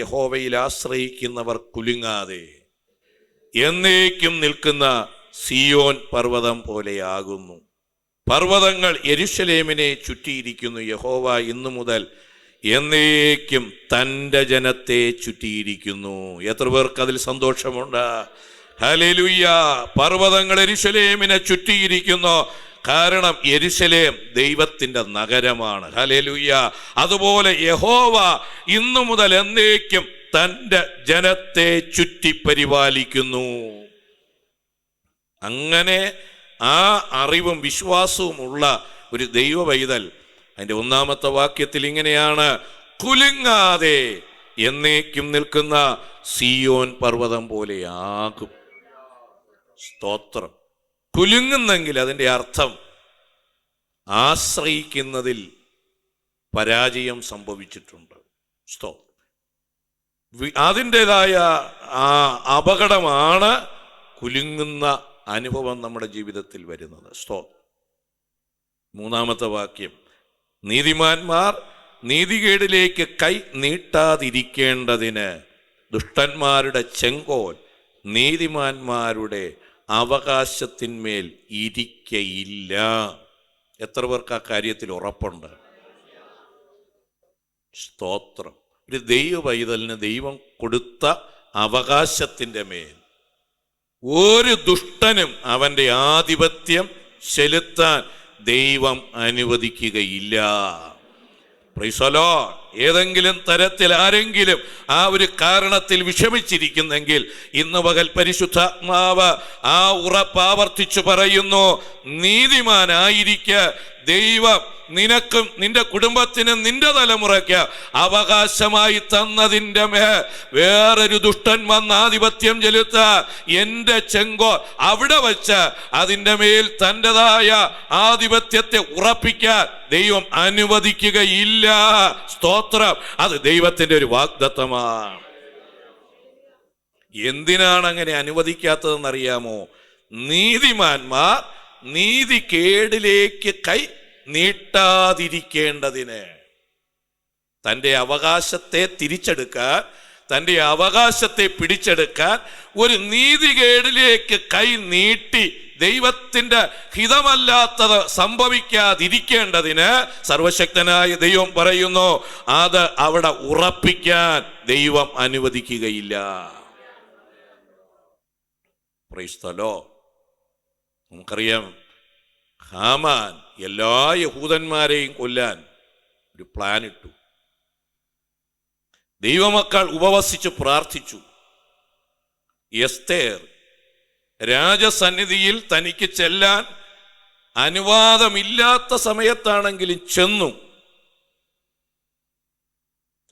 യഹോവയിൽ ആശ്രയിക്കുന്നവർ കുലുങ്ങാതെ എന്നേക്കും നിൽക്കുന്ന സിയോൻ പർവ്വതം പോലെയാകുന്നു. പർവ്വതങ്ങൾ യെരൂശലേമിനെ ചുറ്റിയിരിക്കുന്നു. യഹോവ ഇന്നു മുതൽ എന്നേക്കും തൻ്റെ ജനത്തെ ചുറ്റിയിരിക്കുന്നു. എത്ര പേർക്ക് അതിൽ സന്തോഷമുണ്ട്? ഹല്ലേലൂയ! പർവ്വതങ്ങൾ യെരൂശലേമിനെ ചുറ്റിയിരിക്കുന്നു. കാരണം യെരൂശലേം ദൈവത്തിൻ്റെ നഗരമാണ്. ഹല്ലേലൂയ! അതുപോലെ യഹോവ ഇന്നു മുതൽ എന്നേക്കും തൻ്റെ ജനത്തെ ചുറ്റി പരിപാലിക്കുന്നു. അങ്ങനെ ആ അറിവും വിശ്വാസവും ഉള്ള ഒരു ദൈവ പൈതൽ അതിൻ്റെ 1-ാമത്തെ വാക്യത്തിൽ ഇങ്ങനെയാണ്: കുലുങ്ങാതെ എന്നേക്കും നിൽക്കുന്ന സിയോൻ പർവ്വതം പോലെയാകും. സ്തോത്രം! കുലുങ്ങുന്നെങ്കിൽ അതിൻ്റെ അർത്ഥം ആശ്രയിക്കുന്നതിൽ പരാജയം സംഭവിച്ചിട്ടുണ്ട്. സ്തോത്രം! അതിൻ്റെതായ ആ അപകടമാണ് കുലുങ്ങുന്ന അനുഭവം നമ്മുടെ ജീവിതത്തിൽ വരുന്നത്. സ്തോത്രം! 3-ാമത്തെ വാക്യം: നീതിമാന്മാർ നീതികേടിലേക്ക് കൈ നീട്ടാതിരിക്കേണ്ടതിന് ദുഷ്ടന്മാരുടെ ചെങ്കോൽ നീതിമാന്മാരുടെ അവകാശത്തിന്മേൽ ഇരിക്കയില്ല. എത്ര പേർക്ക് ആ കാര്യത്തിൽ ഉറപ്പുണ്ട്? സ്തോത്രം! ഒരു ദൈവ പൈതലിന് ദൈവം കൊടുത്ത അവകാശത്തിൻ്റെ മേൽ ഒരു ദുഷ്ടനും അവൻ്റെ ആധിപത്യം ചെലുത്താൻ ദൈവം അനുവദിക്കുകയില്ല. Praise the Lord! ഏതെങ്കിലും തരത്തിൽ ആരെങ്കിലും ആ ഒരു കാരണത്തിൽ വിഷമിച്ചിരിക്കുന്നെങ്കിൽ ഇന്ന് പകൽ പരിശുദ്ധാത്മാവ് ആ ഉറപ്പ് ആവർത്തിച്ചു പറയുന്നു: നീതിമാനായിരിക്ക. ദൈവം നിനക്കും നിന്റെ കുടുംബത്തിനും നിന്റെ തലമുറയ്ക്ക് അവകാശമായി തന്നതിൻ്റെ മേൽ വേറൊരു ദുഷ്ടൻ വന്ന് ആധിപത്യം ചെലുത്താൻ എൻ്റെ ചെങ്കോൽ അവിടെ വച്ച് അതിൻ്റെ മേൽ തൻ്റെതായ ആധിപത്യത്തെ ഉറപ്പിക്കാൻ ദൈവം അനുവദിക്കുകയില്ല. സ്തോത്രം! അത് ദൈവത്തിൻ്റെ ഒരു വാഗ്ദത്തമാണ്. എന്തിനാണ് അങ്ങനെ അനുവദിക്കാത്തതെന്നറിയാമോ? നീതിമാന്മാർ നീതികേടിലേക്ക് കൈ നീട്ടാതിരിക്കേണ്ടതിന്. തൻ്റെ അവകാശത്തെ തിരിച്ചെടുക്കാൻ, തൻ്റെ അവകാശത്തെ പിടിച്ചെടുക്കാൻ ഒരു നീതികേടിലേക്ക് കൈ നീട്ടി ദൈവത്തിൻ്റെ ഹിതമല്ലാത്തത് സംഭവിക്കാതിരിക്കേണ്ടതിന് സർവശക്തനായ ദൈവം പറയുന്നു, അത് അവിടെ ഉറപ്പിക്കാൻ ദൈവം അനുവദിക്കുകയില്ല. Praise the lord! നമുക്കറിയാം, ഹാമാൻ എല്ലാ യഹൂദന്മാരെയും കൊല്ലാൻ ഒരു പ്ലാൻ ഇട്ടു. ദൈവമക്കൾ ഉപവസിച്ച് പ്രാർത്ഥിച്ചു. എസ്തേർ രാജസന്നിധിയിൽ തനിക്ക് ചെല്ലാൻ അനുവാദമില്ലാത്ത സമയത്താണെങ്കിലും ചെന്നു.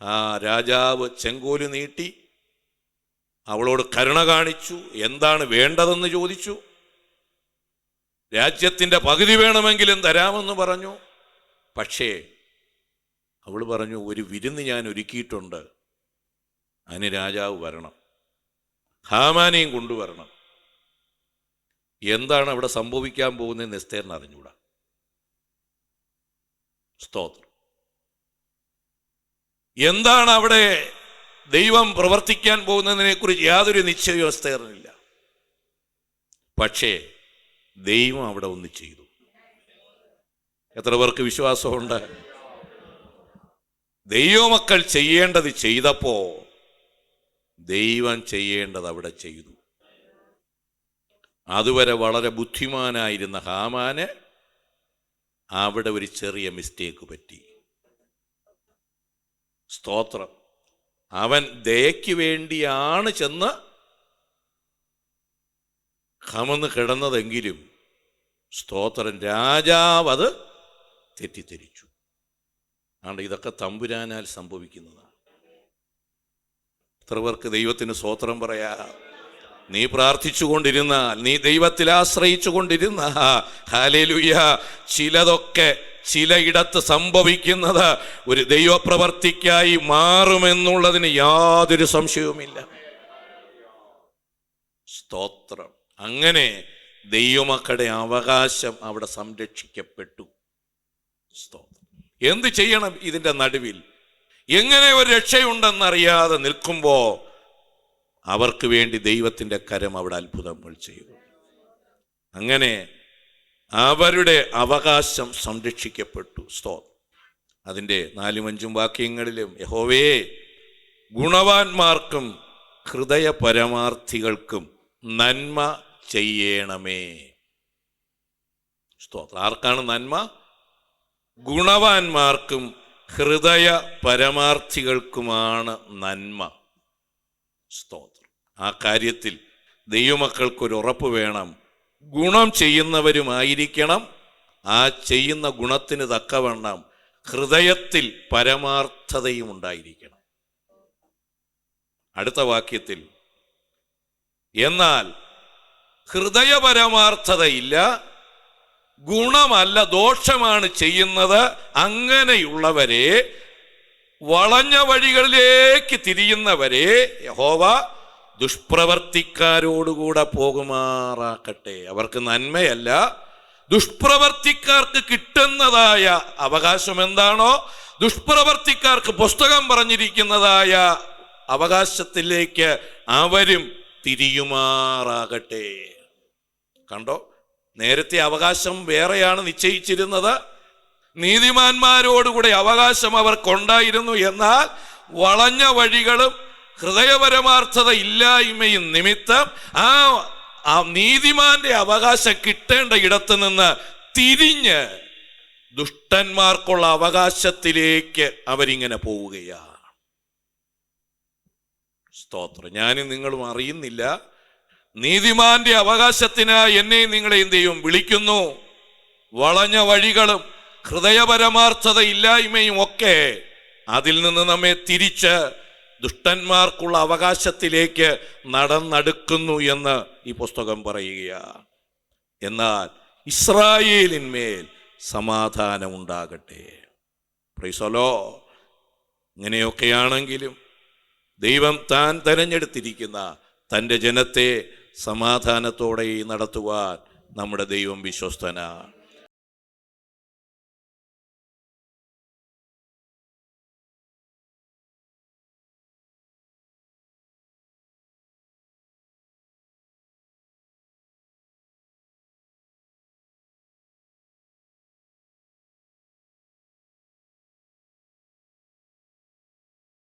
ആ രാജാവ് ചെങ്കോല് നീട്ടി അവളോട് കരുണ കാണിച്ചു. എന്താണ് വേണ്ടതെന്ന് ചോദിച്ചു. രാജ്യത്തിൻ്റെ പകുതി വേണമെങ്കിലും തരാമെന്ന് പറഞ്ഞു. പക്ഷേ അവൾ പറഞ്ഞു, ഒരു വിരുന്ന് ഞാൻ ഒരുക്കിയിട്ടുണ്ട്, അതിന് രാജാവ് വരണം, ഹാമാനെയും കൊണ്ടുവരണം. എന്താണ് അവിടെ സംഭവിക്കാൻ പോകുന്നതെന്ന് എസ്തേറിന് അറിഞ്ഞൂടാ. സ്തോത്രം! എന്താണ് അവിടെ ദൈവം പ്രവർത്തിക്കാൻ പോകുന്നതിനെ കുറിച്ച് യാതൊരു നിശ്ചയവും എസ്തേറിനില്ല. പക്ഷേ ദൈവം അവിടെ ഒന്ന് ചെയ്തു. എത്ര പേർക്ക് വിശ്വാസമുണ്ട്? ദൈവമക്കൾ ചെയ്യേണ്ടത് ചെയ്തപ്പോ ദൈവം ചെയ്യേണ്ടത് അവിടെ ചെയ്തു. അതുവരെ വളരെ ബുദ്ധിമാനായിരുന്ന ഹാമാന് അവിടെ ഒരു ചെറിയ മിസ്റ്റേക്ക് പറ്റി. സ്തോത്രം! അവൻ ദയയ്ക്ക് വേണ്ടിയാണ് ചെന്ന് കമന്ന് കിടന്നതെങ്കിലും സ്തോത്രം, രാജാവ് അത് തെറ്റിദ്ധരിച്ചു. ആണ്ട് ഇതൊക്കെ തമ്പുരാനാൽ സംഭവിക്കുന്നതാണ്. എത്ര പേർക്ക് ദൈവത്തിന് സ്തോത്രം പറയാ? നീ പ്രാർത്ഥിച്ചു കൊണ്ടിരുന്നാൽ, നീ ദൈവത്തിൽ ആശ്രയിച്ചു കൊണ്ടിരുന്ന, ഹല്ലേലൂയ, ചിലതൊക്കെ ചിലയിടത്ത് സംഭവിക്കുന്നത് ഒരു ദൈവപ്രവർത്തിക്കായി മാറുമെന്നുള്ളതിന് യാതൊരു സംശയവുമില്ല. സ്തോത്രം! അങ്ങനെ ദൈവമക്കളുടെ അവകാശം അവിടെ സംരക്ഷിക്കപ്പെട്ടു. സ്തോത്രം! എന്ത് ചെയ്യണം ഇതിൻ്റെ നടുവിൽ? എങ്ങനെ ഒരു രക്ഷയുണ്ടെന്നറിയാതെ നിൽക്കുമ്പോൾ അവർക്ക് വേണ്ടി ദൈവത്തിൻ്റെ കരം അവിടെ അത്ഭുതങ്ങൾ ചെയ്തു. അങ്ങനെ അവരുടെ അവകാശം സംരക്ഷിക്കപ്പെട്ടു. സ്തോത്രം. അതിൻ്റെ 4-5 വാക്യങ്ങളിലും യഹോവേ, ഗുണവാന്മാർക്കും ഹൃദയ പരമാർത്ഥികൾക്കും നന്മ ചെയ്യണമേ. സ്തോത്രം. ആർക്കാണ് നന്മ? ഗുണവാന്മാർക്കും ഹൃദയ പരമാർത്ഥികൾക്കുമാണ് നന്മ. സ്തോത്രം. ആ കാര്യത്തിൽ ദൈവമക്കൾക്കൊരു ഉറപ്പ് വേണം. ഗുണം ചെയ്യുന്നവരുമായിരിക്കണം. ആ ചെയ്യുന്ന ഗുണത്തിന് തക്കവണ്ണം ഹൃദയത്തിൽ പരമാർത്ഥതയും ഉണ്ടായിരിക്കണം. അടുത്ത വാക്യത്തിൽ, എന്നാൽ ഹൃദയപരമാർത്ഥതയില്ല, ഗുണമല്ല ദോഷമാണ് ചെയ്യുന്നത്, അങ്ങനെയുള്ളവരെ, വളഞ്ഞ വഴികളിലേക്ക് തിരിയുന്നവരെ യഹോവ ദുഷ്പ്രവർത്തിക്കാരോടുകൂടെ പോകുമാറാക്കട്ടെ. അവർക്ക് നന്മയല്ല, ദുഷ്പ്രവർത്തിക്കാർക്ക് കിട്ടുന്നതായ അവകാശം എന്താണോ, ദുഷ്പ്രവർത്തിക്കാർക്ക് പുസ്തകം പറഞ്ഞിരിക്കുന്നതായ അവകാശത്തിലേക്ക് അവരും തിരിയുമാറാകട്ടെ. കണ്ടോ, നേരത്തെ അവകാശം വേറെയാണ് നിശ്ചയിച്ചിരുന്നത്. നീതിമാന്മാരോടുകൂടെ അവകാശം അവർക്കുണ്ടായിരുന്നു. എന്നാൽ വളഞ്ഞ വഴികളും ഹൃദയപരമാർത്ഥത ഇല്ലായ്മയും നിമിത്തം ആ നീതിമാന്റെ അവകാശം കിട്ടേണ്ട ഇടത്ത് നിന്ന് തിരിഞ്ഞ് ദുഷ്ടന്മാർക്കുള്ള അവകാശത്തിലേക്ക് അവരിങ്ങനെ പോവുകയാണ്. സ്തോത്രം. ഞാനും നിങ്ങളും അറിയുന്നില്ല, നീതിമാന്റെ അവകാശത്തിനായി എന്നെയും നിങ്ങളെയും ദൈവം വിളിക്കുന്നു. വളഞ്ഞ വഴികളും ഹൃദയപരമാർത്ഥത ഇല്ലായ്മയും ഒക്കെ അതിൽ നിന്ന് നമ്മെ തിരിച്ച് ദുഷ്ടന്മാർക്കുള്ള അവകാശത്തിലേക്ക് നടന്നെടുക്കുന്നു എന്ന് ഈ പുസ്തകം പറയുകയാണ്. എന്നാൽ ഇസ്രായേലിന്മേൽ സമാധാനം ഉണ്ടാകട്ടെ. Price the Lord. ഇങ്ങനെയൊക്കെയാണെങ്കിലും ദൈവം താൻ തെരഞ്ഞെടുത്തിരിക്കുന്ന തൻ്റെ ജനത്തെ സമാധാനത്തോടെ നടത്തുവാൻ നമ്മുടെ ദൈവം വിശ്വസ്തനാണ്.